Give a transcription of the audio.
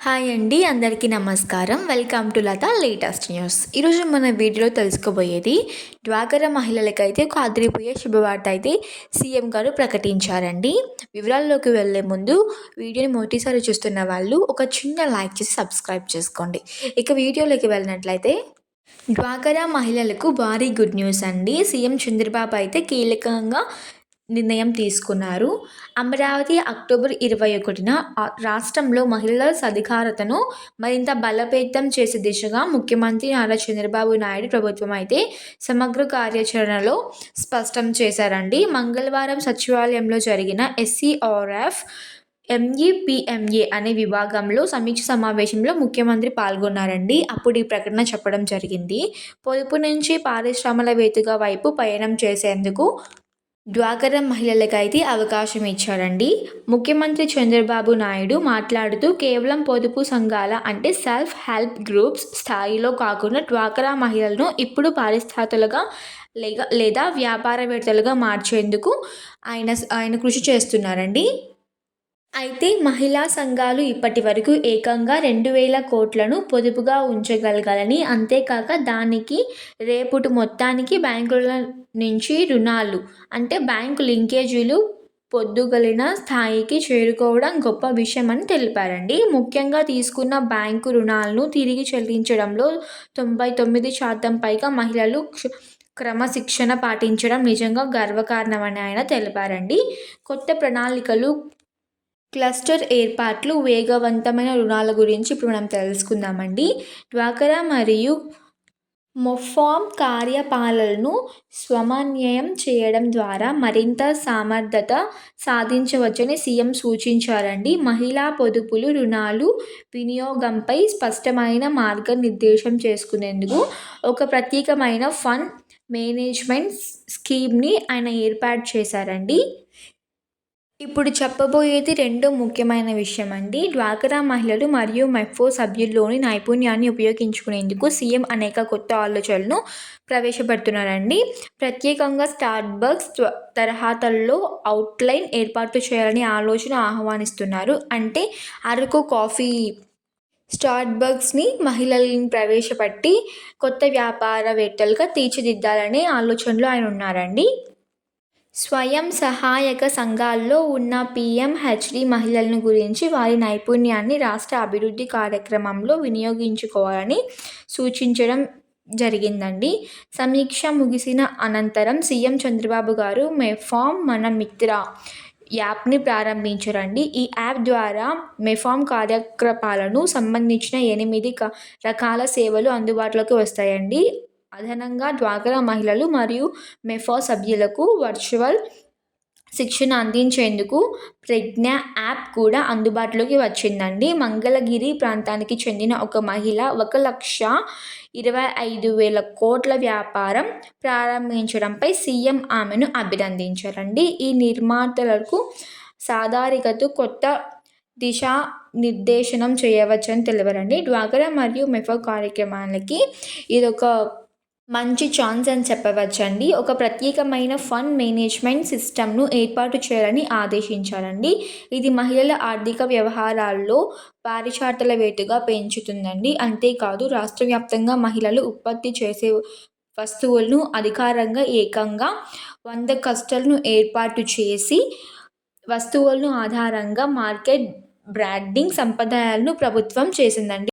Hi అండి, అందరికీ నమస్కారం. Welcome to Latha latest news. ఈరోజు మన వీడియోలో తెలుసుకోబోయేది డ్వాక్రా మహిళలకైతే ఒక అదిరిపోయే శుభవార్త అయితే సీఎం గారు ప్రకటించారండి. వివరాల్లోకి వెళ్ళే ముందు వీడియోని మొదటిసారి చూస్తున్న వాళ్ళు ఒక చిన్న లైక్ చేసి సబ్స్క్రైబ్ చేసుకోండి. ఇక వీడియోలోకి వెళ్ళినట్లయితే డ్వాక్రా మహిళలకు భారీ గుడ్ న్యూస్ అండి. సీఎం చంద్రబాబు అయితే కీలకంగా నిర్ణయం తీసుకున్నారు. అమరావతి అక్టోబర్ 21న రాష్ట్రంలో మహిళల సాధికారతను మరింత బలోపేతం చేసే దిశగా ముఖ్యమంత్రి నారా చంద్రబాబు నాయుడు ప్రభుత్వం అయితే సమగ్ర కార్యాచరణలో స్పష్టం చేశారండి. మంగళవారం సచివాలయంలో జరిగిన ఎస్సీఆర్ఎఫ్ ఎంఈపీఎంఏ అనే విభాగంలో సమీక్ష సమావేశంలో ముఖ్యమంత్రి పాల్గొన్నారండి. అప్పుడు ఈ ప్రకటన చెప్పడం జరిగింది. పొదుపు నుంచి పారిశ్రామికవేత్తగా వైపు పయనం చేసేందుకు డ్వాక్రా మహిళలకైతే అవకాశం ఇచ్చారండి. ముఖ్యమంత్రి చంద్రబాబు నాయుడు మాట్లాడుతూ కేవలం పొదుపు సంఘాల అంటే సెల్ఫ్ హెల్ప్ గ్రూప్స్ స్థాయిలో కాకుండా డ్వాక్రా మహిళలను ఇప్పుడు పారిశ్రామికవేత్తలుగా లేదా వ్యాపారవేత్తలుగా మార్చేందుకు ఆయన కృషి చేస్తున్నారండి. అయితే మహిళా సంఘాలు ఇప్పటి వరకు ఏకంగా 2,000 కోట్లను పొదుపుగా ఉంచగలగాలని, అంతేకాక దానికి రేపుటి మొత్తానికి బ్యాంకుల నుంచి రుణాలు అంటే బ్యాంకు లింకేజీలు పొందగలిగిన స్థాయికి చేరుకోవడం గొప్ప విషయమని తెలిపారండి. ముఖ్యంగా తీసుకున్న బ్యాంకు రుణాలను తిరిగి చెల్లించడంలో 99% పైగా మహిళలు క్రమశిక్షణ పాటించడం నిజంగా గర్వకారణమని ఆయన తెలిపారండి. కొత్త ప్రణాళికలు, క్లస్టర్ ఏర్పాట్లు, వేగవంతమైన రుణాల గురించి ఇప్పుడు మనం తెలుసుకుందామండి. డ్వాక్రా మరియు మొఫామ్ కార్యపాలనను సమన్వయం చేయడం ద్వారా మరింత సమర్థత సాధించవచ్చని సీఎం సూచించారండి. మహిళా పొదుపులు, రుణాలు వినియోగంపై స్పష్టమైన మార్గనిర్దేశం చేసుకునేందుకు ఒక ప్రత్యేకమైన ఫండ్ మేనేజ్మెంట్ స్కీమ్ని ఆయన ఏర్పాటు చేశారండి. ఇప్పుడు చెప్పబోయేది రెండో ముఖ్యమైన విషయం అండి. డ్వాక్రా మహిళలు మరియు మెఫ్కో సభ్యుల్లోని నైపుణ్యాన్ని ఉపయోగించుకునేందుకు సీఎం అనేక కొత్త ఆలోచనలను ప్రవేశపెడుతున్నారండి. ప్రత్యేకంగా స్టార్బక్స్ తరహాలో అవుట్లైన్ ఏర్పాటు చేయాలని ఆలోచన ఆహ్వానిస్తున్నారు. అంటే అరకు కాఫీ స్టార్బక్స్ని మహిళలను ప్రవేశపెట్టి కొత్త వ్యాపారవేత్తలుగా తీర్చిదిద్దాలనే ఆలోచనలో ఆయన ఉన్నారండి. స్వయం సహాయక సంఘాల్లో ఉన్న పీఎంహెచ్డీ మహిళలను గురించి వారి నైపుణ్యాన్ని రాష్ట్ర అభివృద్ధి కార్యక్రమంలో వినియోగించుకోవాలని సూచించడం జరిగిందండి. సమీక్ష ముగిసిన అనంతరం సీఎం చంద్రబాబు గారు మెఫామ్ మన మిత్ర యాప్ని ప్రారంభించారండి. ఈ యాప్ ద్వారా మెఫామ్ కార్యకలాపాలకు సంబంధించిన 8 రకాల సేవలు అందుబాటులోకి వస్తాయండి. అదనంగా డ్వాక్రా మహిళలు మరియు మెఫ్కో సభ్యులకు వర్చువల్ శిక్షణ అందించేందుకు ప్రజ్ఞ యాప్ కూడా అందుబాటులోకి వచ్చిందండి. మంగళగిరి ప్రాంతానికి చెందిన ఒక మహిళ 1,25,000 కోట్ల వ్యాపారం ప్రారంభించడంపై సీఎం ఆమెను అభినందించారండి. ఈ నిర్మాతలకు సాధారణత కొత్త దిశానిర్దేశనం చేయవచ్చని తెలిపారండి. డ్వాక్రా మరియు మెఫ్కో కార్యక్రమాలకి ఇదొక మంచి ఛాన్స్ అని చెప్పవచ్చండి. ఒక ప్రత్యేకమైన ఫండ్ మేనేజ్మెంట్ సిస్టమ్ను ఏర్పాటు చేయాలని ఆదేశించారండి. ఇది మహిళల ఆర్థిక వ్యవహారాల్లో పారిశ్రామికవేత్తగా పెంచుతుందండి. అంతేకాదు రాష్ట్ర వ్యాప్తంగా మహిళలు ఉత్పత్తి చేసే వస్తువులను అధికారంగా ఏకంగా 100 క్లస్టర్లను ఏర్పాటు చేసి వస్తువులను ఆధారంగా మార్కెట్ బ్రాండింగ్ సంప్రదాయాలను ప్రభుత్వం చేసిందండి.